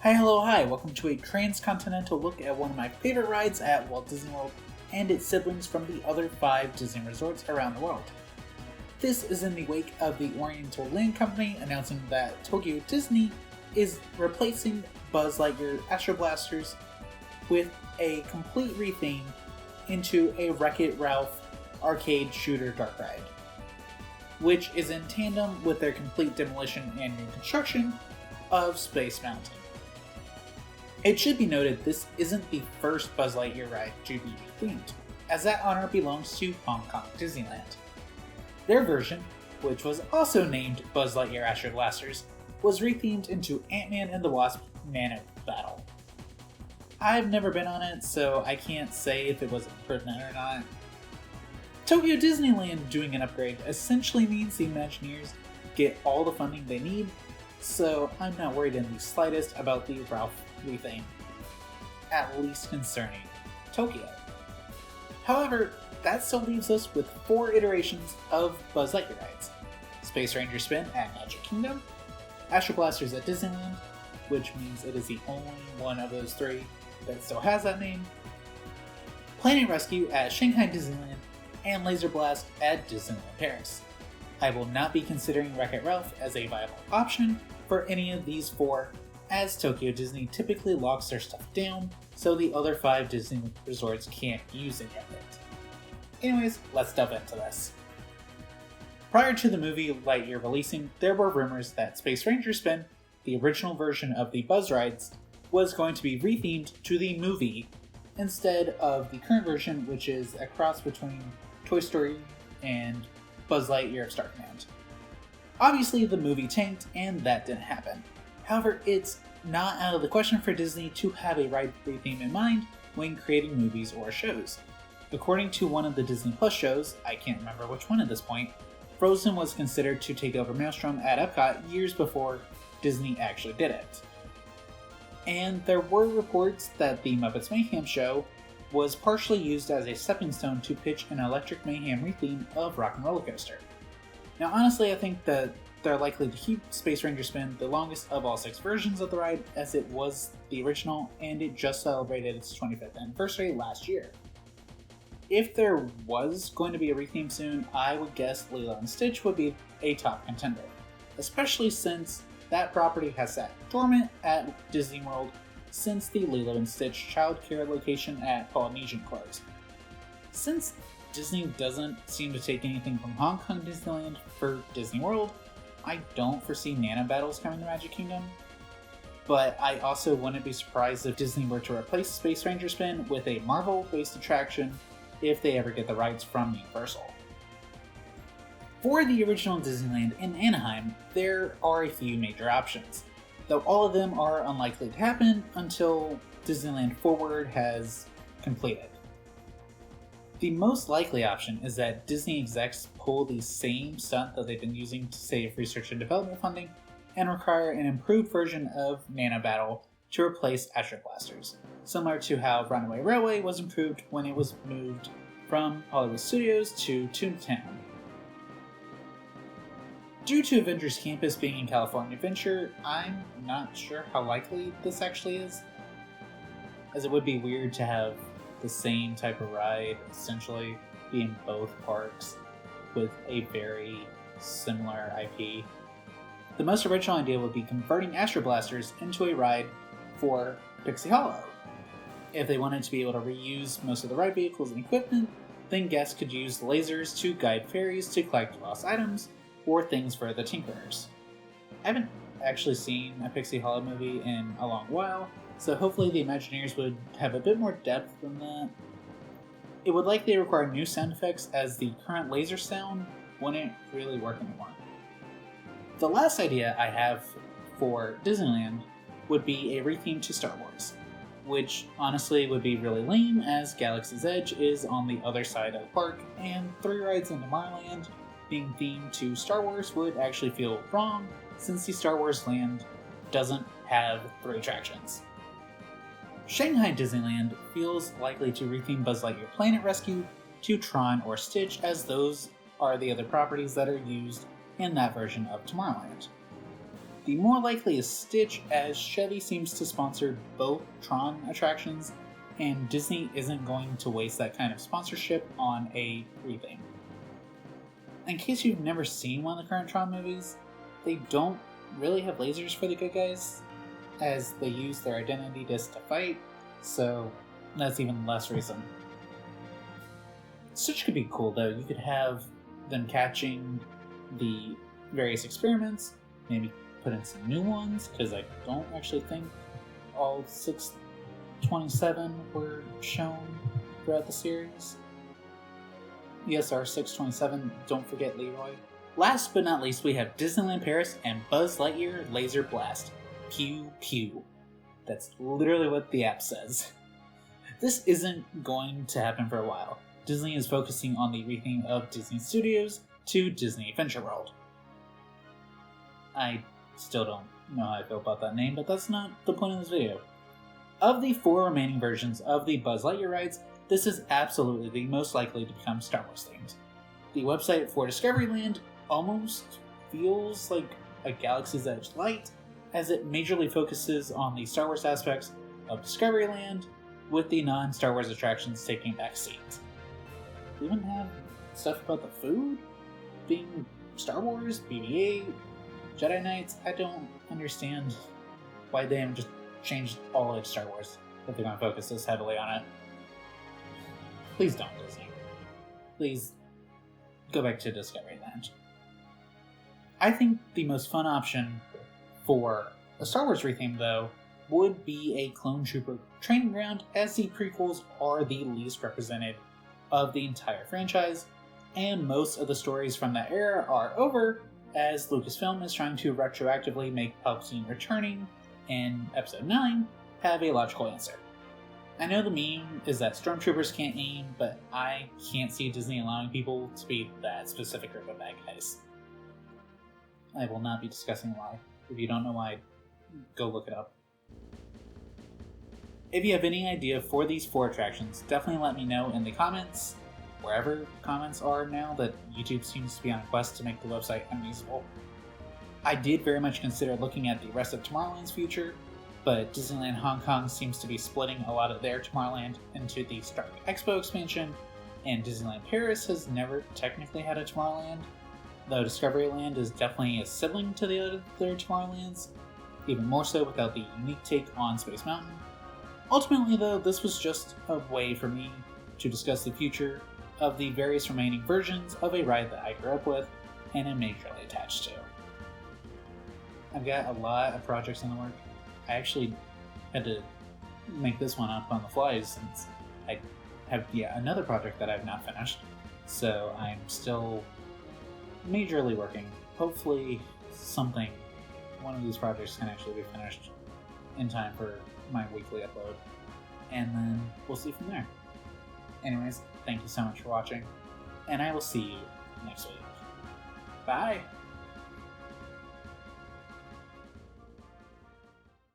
Hi, welcome to a transcontinental look at one of my favorite rides at Walt Disney World and its siblings from the other 5 Disney resorts around the world. This is in the wake of the Oriental Land Company announcing that Tokyo Disney is replacing Buzz Lightyear AstroBlasters with a complete retheme into a Wreck-It Ralph arcade shooter dark ride, which is in tandem with their complete demolition and reconstruction of Space Mountain. It should be noted this isn't the first Buzz Lightyear ride to be rethemed, as that honor belongs to Hong Kong Disneyland. Their version, which was also named Buzz Lightyear AstroBlasters, was rethemed into Ant-Man and the Wasp Nano Battle. I've never been on it, so I can't say if it was improvement or not. Tokyo Disneyland doing an upgrade essentially means the Imagineers get all the funding they need, so I'm not worried in the slightest about the Ralph retheme, at least concerning Tokyo. However, that still leaves us with 4 iterations of Buzz Lightyear rides. Space Ranger Spin at Magic Kingdom, AstroBlasters at Disneyland, which means it is the only one of those 3 that still has that name, Planet Rescue at Shanghai Disneyland, and Laser Blast at Disneyland Paris. I will not be considering Wreck-It Ralph as a viable option for any of these 4, as Tokyo Disney typically locks their stuff down, so the other 5 Disney resorts can't use any of it. Anyways, let's delve into this. Prior to the movie Lightyear releasing, there were rumors that Space Ranger Spin, the original version of the Buzz rides, was going to be rethemed to the movie instead of the current version, which is a cross between Toy Story and Buzz Lightyear of Star Command. Obviously, the movie tanked, and that didn't happen. However, it's not out of the question for Disney to have a ride retheme in mind when creating movies or shows. According to one of the Disney Plus shows, I can't remember which one at this point, Frozen was considered to take over Maelstrom at Epcot years before Disney actually did it. And there were reports that the Muppets Mayhem show was partially used as a stepping stone to pitch an Electric Mayhem retheme of Rock and Roller Coaster. Now honestly, I think that they're likely to keep Space Ranger Spin the longest of all 6 versions of the ride, as it was the original and it just celebrated its 25th anniversary last year. If there was going to be a retheme soon, I would guess Lilo & Stitch would be a top contender, especially since that property has sat dormant at Disney World since the Lilo & Stitch childcare location at Polynesian closed. Since Disney doesn't seem to take anything from Hong Kong Disneyland for Disney World, I don't foresee Nano Battles coming to Magic Kingdom, but I also wouldn't be surprised if Disney were to replace Space Ranger Spin with a Marvel-based attraction if they ever get the rights from Universal. For the original Disneyland in Anaheim, there are a few major options, though all of them are unlikely to happen until Disneyland Forward has completed. The most likely option is that Disney execs pull the same stunt that they've been using to save research and development funding and require an improved version of Nano Battle to replace AstroBlasters, similar to how Runaway Railway was improved when it was moved from Hollywood Studios to Toontown. Due to Avengers Campus being in California Adventure, I'm not sure how likely this actually is, as it would be weird to have the same type of ride essentially be in both parks with a very similar IP. The most original idea would be converting AstroBlasters into a ride for Pixie Hollow. If they wanted to be able to reuse most of the ride vehicles and equipment, then guests could use lasers to guide fairies to collect lost items or things for the Tinkerers. I haven't actually seen a Pixie Hollow movie in a long while, so hopefully the Imagineers would have a bit more depth than that. It would likely require new sound effects, as the current laser sound wouldn't really work anymore. The last idea I have for Disneyland would be a retheme to Star Wars, which honestly would be really lame, as Galaxy's Edge is on the other side of the park, and 3 rides in Tomorrowland being themed to Star Wars would actually feel wrong, since the Star Wars land doesn't have 3 attractions. Shanghai Disneyland feels likely to retheme Buzz Lightyear Planet Rescue to Tron or Stitch, as those are the other properties that are used in that version of Tomorrowland. The more likely is Stitch, as Chevy seems to sponsor both Tron attractions, and Disney isn't going to waste that kind of sponsorship on a retheme. In case you've never seen one of the current Tron movies, they don't really have lasers for the good guys, as they use their identity disc to fight, so that's even less reason. Stitch could be cool though. You could have them catching the various experiments, maybe put in some new ones, because I don't actually think all 627 were shown throughout the series. Yes, our 627, don't forget Leroy. Last but not least, we have Disneyland Paris and Buzz Lightyear Laser Blast. Pew pew. That's literally what the app says. This isn't going to happen for a while. Disney is focusing on the retheme of Disney Studios to Disney Adventure World. I still don't know how I feel about that name, but that's not the point of this video. Of the 4 remaining versions of the Buzz Lightyear rides, this is absolutely the most likely to become Star Wars themed. The website for Discoveryland almost feels like a Galaxy's Edge light, as it majorly focuses on the Star Wars aspects of Discoveryland, with the non-Star Wars attractions taking a back seat. We even have stuff about the food being Star Wars, BB-8, Jedi Knights. I don't understand why they haven't just changed all of Star Wars if they're going to focus this heavily on it. Please don't, Disney. Please go back to Discoveryland. I think the most fun option for a Star Wars retheme, though, would be a clone trooper training ground, as the prequels are the least represented of the entire franchise, and most of the stories from that era are over, as Lucasfilm is trying to retroactively make Palpatine returning in Episode 9 have a logical answer. I know the meme is that stormtroopers can't aim, but I can't see Disney allowing people to be that specific group of bad guys. I will not be discussing why. If you don't know why, go look it up. If you have any idea for these 4 attractions, definitely let me know in the comments, wherever comments are now that YouTube seems to be on a quest to make the website unusable. I did very much consider looking at the rest of Tomorrowland's future, but Disneyland Hong Kong seems to be splitting a lot of their Tomorrowland into the Stark Expo expansion, and Disneyland Paris has never technically had a Tomorrowland, though Discoveryland is definitely a sibling to the other Tomorrowlands, even more so without the unique take on Space Mountain. Ultimately though, this was just a way for me to discuss the future of the various remaining versions of a ride that I grew up with and am majorly attached to. I've got a lot of projects in the work. I actually had to make this one up on the fly since I have another project that I've not finished, so I'm still majorly working. Hopefully one of these projects can actually be finished in time for my weekly upload, and then we'll see from there. Anyways, thank you so much for watching, and I will see you next week. Bye!